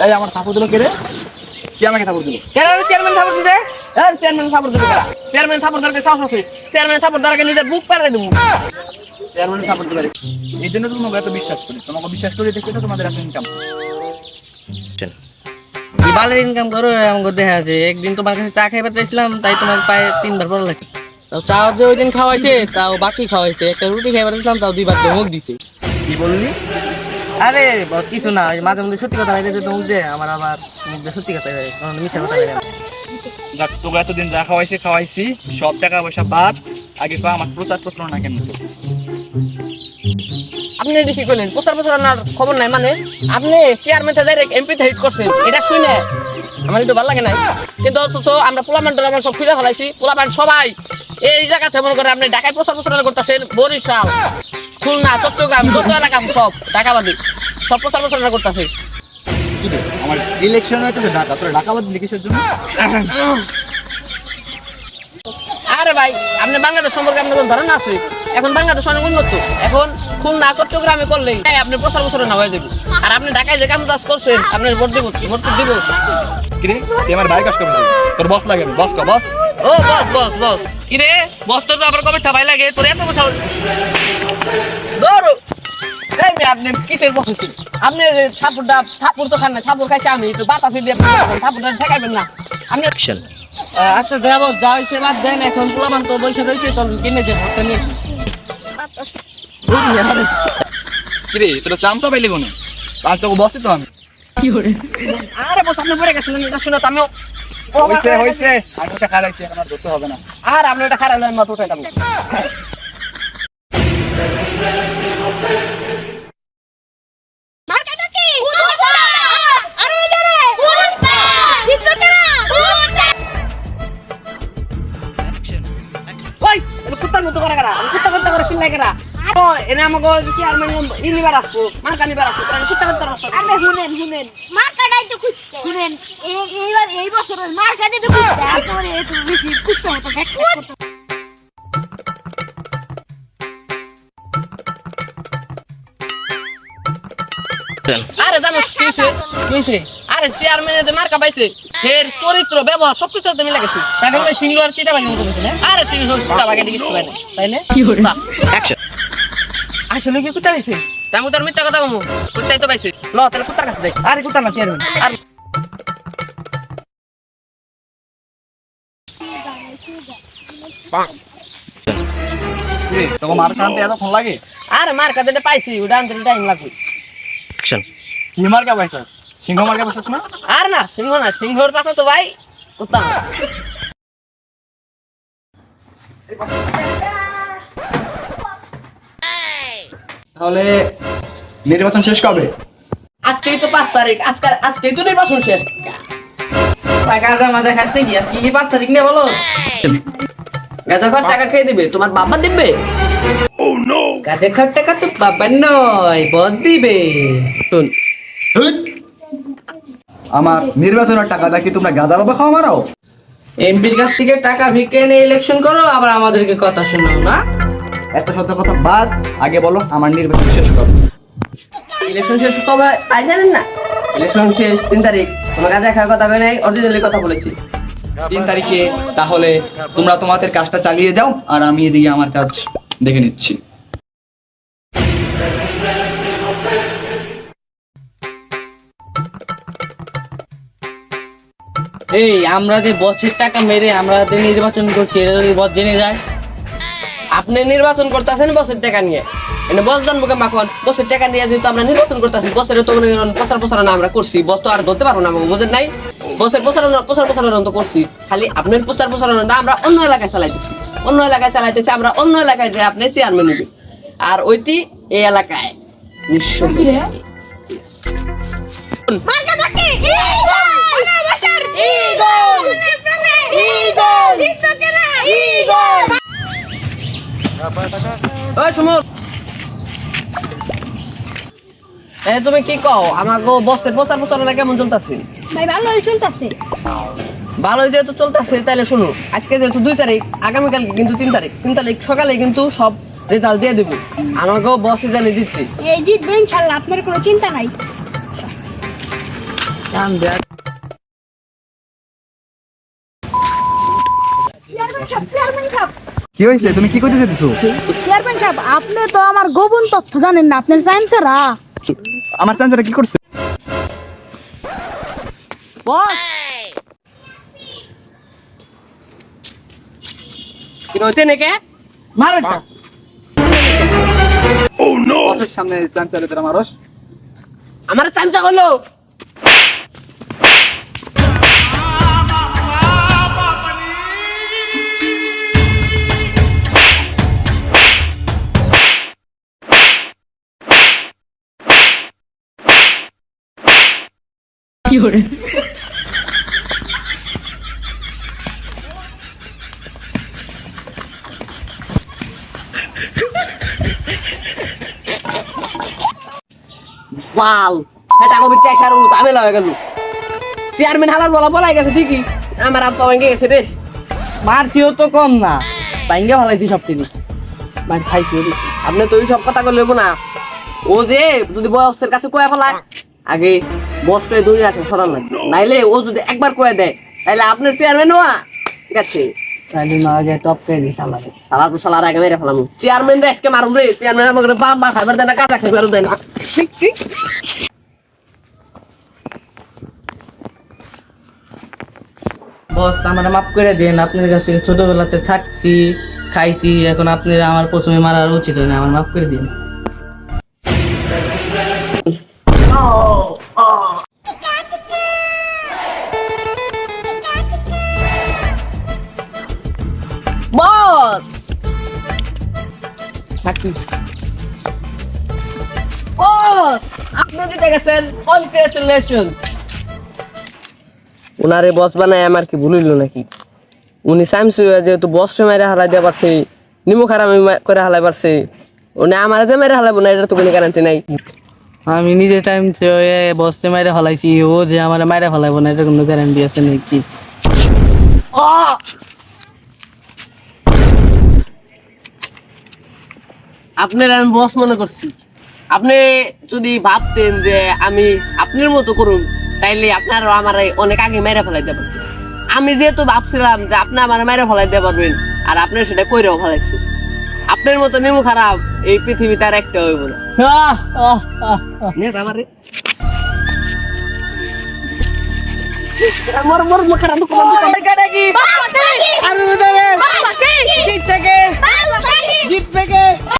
এই আমার সাপোর্ট দিল কে রে? কি আমাকে সাপোর্ট দিল? কেন চেয়ারম্যান সাপোর্ট দিতে? চেয়ারম্যান সাপোর্ট দিবে কারা? চেয়ারম্যান সাপোর্ট দরকার সাহস আছে। চেয়ারম্যান সাপোর্ট দরকার নিজের বুক পাড়াই দেবো। চেয়ারম্যান সাপোর্ট দিবে। এই জন্য তো তোমাকে এত বিশ্বাস করি। তোমাকে বিশ্বাস করি দেখে তো তোমাদের এত ইনকাম। কি বালের ইনকাম করো আমাকে দেখা আছে। একদিন তোমার কাছে চা খাইবার চাইছিলাম, তাই তোমার পায়ে 3 বার পড়া লাগে। তাও চা যে ওই দিন খাওয়াইছে, তাও বাকি খাওয়াইছে। একটা রুটি খাইবার দিয়েছিলাম, তাও 2 বার ধমক দিছে। কি বললি? আরে বস কিছু না, ওই মাঝে মধ্যে সত্যি কথা হয়ে যেত মুখ দিয়ে, আমার আবার মুখ দিয়ে সত্যি কথা হয়, কারণ মিথ্যা কথা হয় না। দেখ তোকে এতদিন যা খাওয়াইছি সব টাকা পয়সা বাদ। আগে তো আমার প্রচার প্রচারণা কেন? আপনি দেখি কইলেন প্রচার প্রচারণার খবর নাই মানে? আপনি চেয়ারম্যান থেকে ডাইরেক্ট এমপি তে হিট করছেন, এটা শুনে আমার একটু ভালো লাগে না। কিন্তু অথচ আমরা পোলাপান টোলাপান সব খুঁজে ফেলাইছি। পোলাপান সবাই এই জায়গাতে মনে করে আপনি ঢাকায় প্রচার প্রচারণা করতেছেন, বরিশাল, খুলনা, চট্টগ্রাম, যত এলাকা সব ঢাকাবাদী সব প্রচার প্রচারণা করতেছে। আমার ইলেকশন হইতেছে ঢাকা, তোরা ঢাকাবাদ লিখিসের জন্য? আরে ভাই, আপনি বাংলাদেশ সম্পর্কে আপনার কোন ধারণা আছে? এখন বাংলাদেশ অনেক উন্নত। এখন খুলনা চট্টগ্রামে করলেই আপনি প্রচার প্রচারণা হয়ে যাবে। আর আপনি ঢাকায় যে কাম কাজ করছেন, আপনার ভোট দিব কিরে তুই আমার ভাই কাজ করবি? তোর বস লাগে? বস ক বস। ও বস বস বস কিরে বস তো আবার কবে ঠাবাই লাগে তোর এত বছর ধরো। এই মেয়ে, আপনি কিসের বস হচ্ছেন? আপনি থাপুর তো খান না, থাপুর খাইছে আমি, একটু বাতা ফির দিয়ে থাপুরটা ঠেকাইবেন না আপনি। আচ্ছা দেব, যা হয়েছে বাদ দেন। এখন পোলামান তো বসে রয়েছে, চল কিনে যে ভোটটা নিয়ে কিরে তোরা চামচা পাইলি কোন? আর তোকে বসই তো আমি। আরে বস আপনি পড়ে গেছিলেন, এটা শুনে তো আমিও হইছে আমি ওটা খারাইছি, এখন আর ধরতে হবে না। আর আপনি এটা খারাপ হলেন মতো উঠাইতাম। কুত্তার মতো করে কারা, কুত্তা কুত্তা করে ফিল্লাই কারা। ও এনে আমাকে কি আর মানে ইনিবার আসবো, মার্কা নিবার আসবো, কুত্তা কুত্তা আসবো। আরে শুনেন মার্কাটাই তো খুঁজতে শুনেন। এইবার এই বছরের মার্কাটাই তো খুঁজতে, তারপরে একটু বেশি খুঁজতে হতো। আরে জানো কিছে আরে চেয়ারম্যানের যে মার্কা পাইছে, এর চরিত্র ব্যবহার সবকিছু তো মিলে গেছে। তাই না? সিংহ আর চিতা বাগের মতো হয়েছে না? আরে সিংহ চিতা বাগে দিকে শুনে না, তাই না? কি হরে অ্যাকশন। আসলে কি কুত্তা পাইছে? তাই মুতার মিথ্যা কথা বলবো, কুত্তাই তো পাইছে। ল তাহলে কুত্তার কাছে যাই। আরে কুত্তা না, চেয়ারম্যান। আর কিরে তোকে মার্কা আনতে এতক্ষণ লাগে? আরে মার্কা যেটা পাইছি ওটা আনতে টাইম লাগবে। অ্যাকশন। কি মার্কা পাইছ? সিংহ মার্কা পাইছিস না? আর না সিংহ না, সিংহর চাচা তো ভাই কুত্তা না। তাহলে নির্বাচন শেষ কবে? আজকেই তো 5 তারিখ, আজকেই তো নির্বাচন শেষ। টাকা মাঝে খাস নাকি? আজকে কি 5 তারিখ না বলো? গাজা খাওয়ার টাকা কে দিবে? তোমার বাবা দিবে? গাজা খাওয়ার টাকা তো বাবা নয়, বস দিবে। শুন আমার নির্বাচনের টাকাটা কি তোমরা গাঁজা বাবা খাওয়া মারাও? এমপির কাছ থেকে টাকা ভিক্ষে এনে ইলেকশন করো, আবার আমাদেরকে কথা শোনাও না? এত সত্য কথা বাদ, আগে বলো আমার নির্বাচন শেষ কবে? ইলেকশন শেষ কবে আজ জানেন না? ইলেকশন শেষ 3 তারিখ। তোমার গাজা খাওয়ার কথা কই নাই, অরিজিনালি কথা বলেছি। 3 তারিখে। তাহলে তোমরা তোমাদের কাজটা চালিয়ে যাও, আর আমি এদিকে আমার কাজ দেখে নিচ্ছি। এই আমরা যে বছর টাকা মেরে আমরা যে নির্বাচন করছি, এটা যদি বস জেনে যায়? আপনি নির্বাচন করতেছেন বছর টাকা নিয়ে, এনে বস জানবো কে মাখন? বছর টাকা নিয়ে যেহেতু আমরা নির্বাচন করতেছি, বছরে তো প্রচার প্রচারণা আমরা করছি, বস তো আর ধরতে পারবো না, বুঝেন নাই? বছর প্রচার প্রচারণা তো করছি, খালি আপনার প্রচার প্রচারণাটা আমরা অন্য এলাকায় চালাইতেছি। আমরা অন্য এলাকায় যে আপনি চেয়ারম্যান নিবি, আর ওইটি এই এলাকায় নিঃস্ব। তুমি কি কও? আমাকে বসের প্রচার প্রচারণা কেমন চলতেছে? ভাই ভালোই চলতেছে। ভালোই যেহেতু চলতেছে, তাহলে শুনো, আজকে যেহেতু 2 তারিখ, আগামীকাল কিন্তু 3 তারিখ। 3 তারিখ সকালে কিন্তু সব রেজাল্ট দিয়ে দেবো। আমাকেও বসে জানি জিততে। এই জিতবে ইনশাআল্লাহ, আপনার কোনো চিন্তা নাই। কাম দেখ কি হয়েছে, তুমি কি করতে চাইছো? চেয়ারম্যান সাহেব, আপনি তো আমার গোপন তথ্য জানেন না, আপনার সাইন্সারা। আমার চাঞ্চারা কি করছে? বস কি হইছে নাকি মারটা বসের সামনে চাঞ্চারে তোরা মারস? আমার চামচা করলো কি করে বাল এটা কবি ট্যাক্সার ঝামেলা হয়ে গেল চেয়ারম্যান হালার বলাই গেছে ঠিকই আমার আব্বা ভেঙে গেছে রে মারছিও তো কম না ভাঙ্গে ভালাইছি সব থেকে মার খাইছিও বেশি আপনি তো ওই সব কথা করে লেবো না ও যে যদি বসের কাছে কয়ে ফেলায় আগে বসে দৌড়ে রাখে সরান লাগবে নাইলে ও যদি একবার কয়ে দেয় তাহলে আপনার চেয়ারম্যান হওয়া ঠিক আছে তাহলে না আগে টপ করে দিই সালার আগে মেরে ফেলাম চেয়ারম্যান রে আজকে মারুন রে চেয়ারম্যান আমাকে বাপ মা খাবার দেয় না কাজা খাবার দেয় না বস আমার মাফ করে দেন আপনার কাছ থেকে ছোটবেলাতে থাকছি খাইছি এখন আপনার আমার প্রথমে মারার উচিত হয় না আমার মাফ করে দিন বস থাকি বস আপনি জিতে গেছেন কনগ্রেচুলেশন উনারে বস বানায় আমার কি ভুল হইল নাকি উনি সামসু যেহেতু বস মেরে হালাই দিয়ে পারছে নিমু খারাপ করে হালাই পারছে উনি আমার যে মেরে হালাবো না এটা তো কোনো গ্যারান্টি নাই আমি নিজে টাইম বসতে মাইরে ফেলাইছি ও যে আমার মাইরে ফেলাইবো না এটা কোনো গ্যারান্টি আছে নাকি আপনার আমি বস মনে করছি আপনি যদি ভাবতেন যে আমি আপনার মতো করুন তাইলে আপনারও আমার অনেক আগে মেরে ফেলাই দেবেন আমি যেহেতু ভাবছিলাম যে আপনি আমার মেরে ফেলাই দিতে পারবেন আর আপনার সেটা কইরেও ফেলাইছি আপনার মতো নিমু খারাপ এই পৃথিবীতে আর একটা হইব না আমার খারাপ